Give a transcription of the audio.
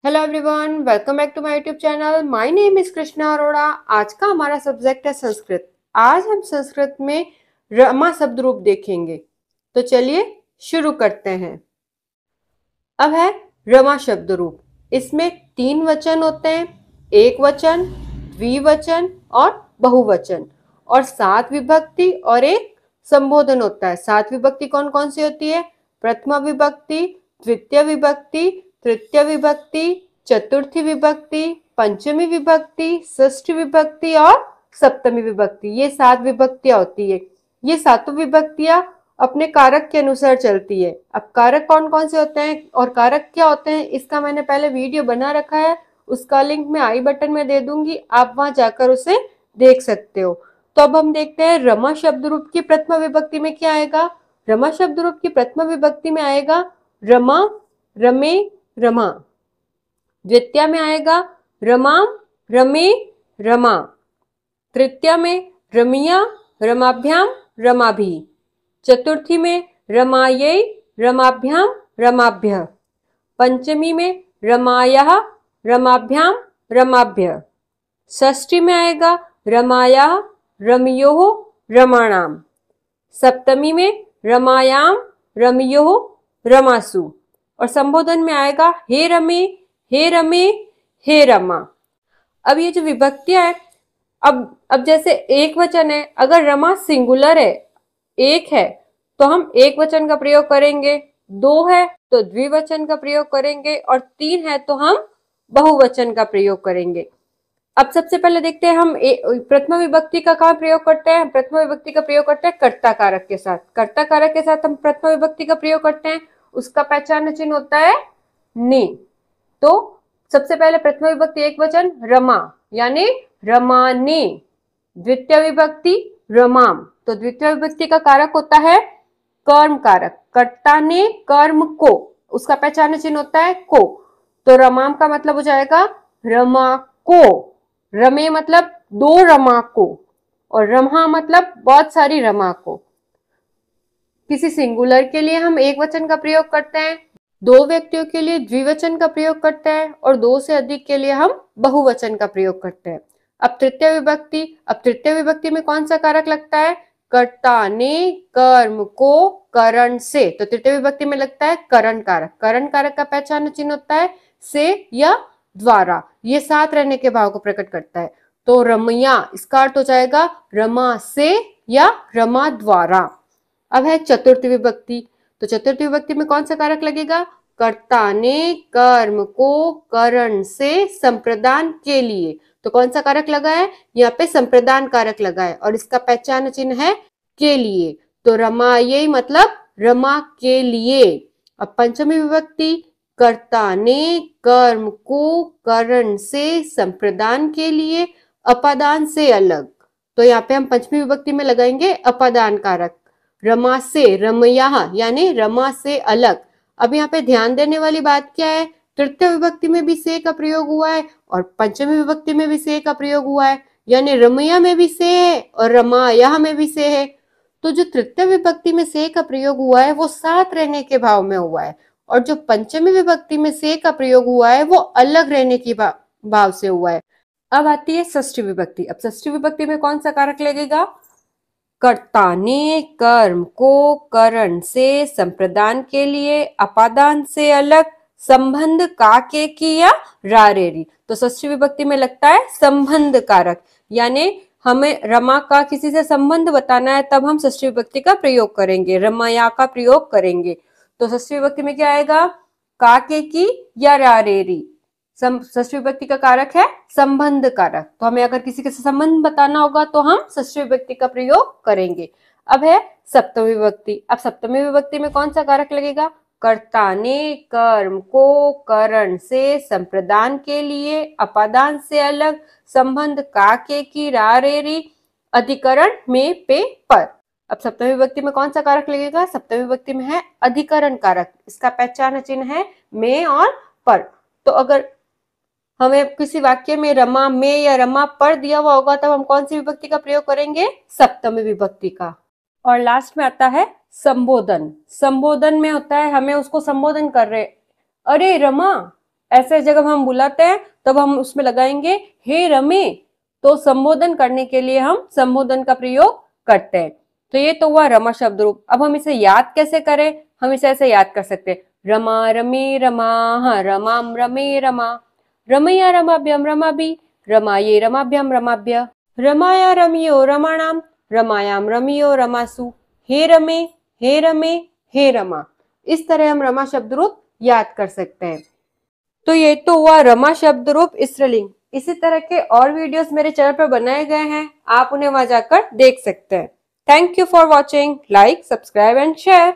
Hello everyone, welcome back to my YouTube channel. My name is Krishna Arora. आज का हमारा subject है संस्कृत। आज हम संस्कृत में रमा शब्द रूप देखेंगे। तो चलिए शुरू करते हैं। अब है रमा शब्द रूप। इसमें तीन वचन होते हैं, एक वचन, द्विवचन और बहुवचन, और सात विभक्ति और एक संबोधन होता है। सात विभक्ति कौन कौन सी होती है? प्रथमा विभक्ति, द्वितीय विभक्ति, तृतीय विभक्ति, चतुर्थी विभक्ति, पंचमी विभक्ति, षष्ठी विभक्ति और सप्तमी विभक्ति। ये सात विभक्तियां होती है। ये सातों विभक्तियां अपने कारक के अनुसार चलती है। अब कारक कौन कौन से होते हैं और कारक क्या होते हैं, इसका मैंने पहले वीडियो बना रखा है। उसका लिंक मैं आई बटन में दे दूंगी, आप वहां जाकर उसे देख सकते हो। तो अब हम देखते हैं रमा शब्द रूप की प्रथमा विभक्ति में क्या आएगा। रमा शब्द रूप की प्रथमा विभक्ति में आएगा रमा, रमे, रमा। द्वितीय में आएगा रमाम, रमे, रमा। तृतीय में रमिया, रमाभ्याम, रमाभि। चतुर्थी में रमायै, रमाभ्याम, रमाभ्य। पंचमी में रमायाः, रमाभ्याम, रमाभ्य। षष्ठी में आएगा रमायाः, रमयोः, रमाणाम। सप्तमी में रमायाम, रमयोः, रमासु। और संबोधन में आएगा हे रमे, हे रमे, हे रमा। अब ये जो विभक्तियां है, अब जैसे एक वचन है, अगर रमा सिंगुलर है, एक है, तो हम एक वचन का प्रयोग करेंगे। दो है तो द्विवचन का प्रयोग करेंगे, और तीन है तो हम बहुवचन का प्रयोग करेंगे। अब सबसे पहले देखते हैं हम प्रथमा विभक्ति का कहाँ प्रयोग करते हैं। प्रथमा विभक्ति का प्रयोग करते हैं कर्ता कारक के साथ। कर्ता कारक के साथ हम प्रथमा विभक्ति का प्रयोग करते हैं। उसका पहचान चिन्ह होता है ने। तो सबसे पहले प्रथमा विभक्ति एक वचन रमा, यानी रमाने। द्वितीय विभक्ति रमाम, तो द्वितीय विभक्ति का कारक होता है कर्म कारक। कर्ता ने कर्म को, उसका पहचान चिन्ह होता है को। तो रमाम का मतलब हो जाएगा रमा को। रमे मतलब दो रमा को, और रमा मतलब बहुत सारी रमा को। किसी सिंगुलर के लिए हम एक वचन का प्रयोग करते हैं, दो व्यक्तियों के लिए द्विवचन का प्रयोग करते हैं, और दो से अधिक के लिए हम बहुवचन का प्रयोग करते हैं। अब तृतीय विभक्ति। अब तृतीय विभक्ति में कौन सा कारक लगता है? कर्ता ने कर्म को करण से। तो तृतीय विभक्ति में लगता है करण कारक। करण कारक का पहचान चिन्ह होता है से या द्वारा। ये साथ रहने के भाव को प्रकट करता है। तो रमया, इसका अर्थ हो जाएगा रमा से या रमा द्वारा। अब है चतुर्थ विभक्ति। तो चतुर्थ विभक्ति में कौन सा कारक लगेगा? कर्ता ने कर्म को करण से संप्रदान के लिए। तो कौन सा कारक लगा है? यहाँ पे संप्रदान कारक लगा है, और इसका पहचान चिन्ह है के लिए। तो रमायै मतलब रमा के लिए। अब पंचमी विभक्ति। कर्ता ने कर्म को करण से संप्रदान के लिए, अपादान से अलग। तो यहाँ पे हम पंचमी विभक्ति में लगाएंगे अपादान कारक। रमा से, रमयाः, यानी रमा से अलग। अब यहाँ पे ध्यान देने वाली बात क्या है? तृतीय विभक्ति में भी से का प्रयोग हुआ है, और पंचमी विभक्ति में भी से का प्रयोग हुआ है, यानी रमया में भी से है और रमायाः में भी से है। तो जो तृतीय विभक्ति में से का प्रयोग हुआ है वो साथ रहने के भाव में हुआ है, और जो पंचमी विभक्ति में से का प्रयोग हुआ है वो अलग रहने की भाव से हुआ है। अब आती है षष्ठी विभक्ति। अब षष्ठी विभक्ति में कौन सा कारक लगेगा? कर्ता ने कर्म को करण से संप्रदान के लिए, अपादान से अलग, संबंध का के की या रारेरी। तो षष्ठी विभक्ति में लगता है संबंध कारक, यानी हमें रमा का किसी से संबंध बताना है, तब हम षष्ठी विभक्ति का प्रयोग करेंगे, रमाया का प्रयोग करेंगे। तो षष्ठी विभक्ति में क्या आएगा? का के की या रारेरी। षष्ठी विभक्ति का कारक है संबंध कारक। तो हमें अगर किसी के संबंध बताना होगा तो हम षष्ठी विभक्ति का प्रयोग करेंगे। अब है सप्तमी विभक्ति। अब सप्तमी विभक्ति में कौन सा कारक लगेगा? कर्ता ने कर्म को करण से संप्रदान के लिए, अपादान से अलग, संबंध का के की रारेरी, अधिकरण में पे पर। अब सप्तमी विभक्ति में कौन सा कारक लगेगा? सप्तमी विभक्ति में है अधिकरण कारक। इसका पहचान चिन्ह है में और पर। तो अगर हमें किसी वाक्य में रमा में या रमा पर दिया हुआ होगा, तब हम कौन सी विभक्ति का प्रयोग करेंगे? सप्तमी विभक्ति का। और लास्ट में आता है संबोधन। संबोधन में होता है हमें उसको संबोधन कर रहे, अरे रमा, ऐसे जब हम बुलाते हैं तब हम उसमें लगाएंगे हे रमे। तो संबोधन करने के लिए हम संबोधन का प्रयोग करते हैं। तो ये तो हुआ रमा शब्द रूप। अब हम इसे याद कैसे करें? हम इसे ऐसे याद कर सकते हैं, रमा रमे रमा, हाँ रमाम रमे रमा, रमया रमाभ्यम रमाभि, रमाये रमाभ्यम रमाभ्य, रमाया रमियो रमाणाम, रमायाम रमियो रमासु, हे रमे हे रमे हे रमा। इस तरह हम रमा शब्द रूप याद कर सकते हैं। तो ये तो हुआ रमा शब्द रूप स्त्रीलिंग। इसी तरह के और वीडियोस मेरे चैनल पर बनाए गए हैं, आप उन्हें वहां जाकर देख सकते हैं। Thank you for watching. Like, subscribe and share.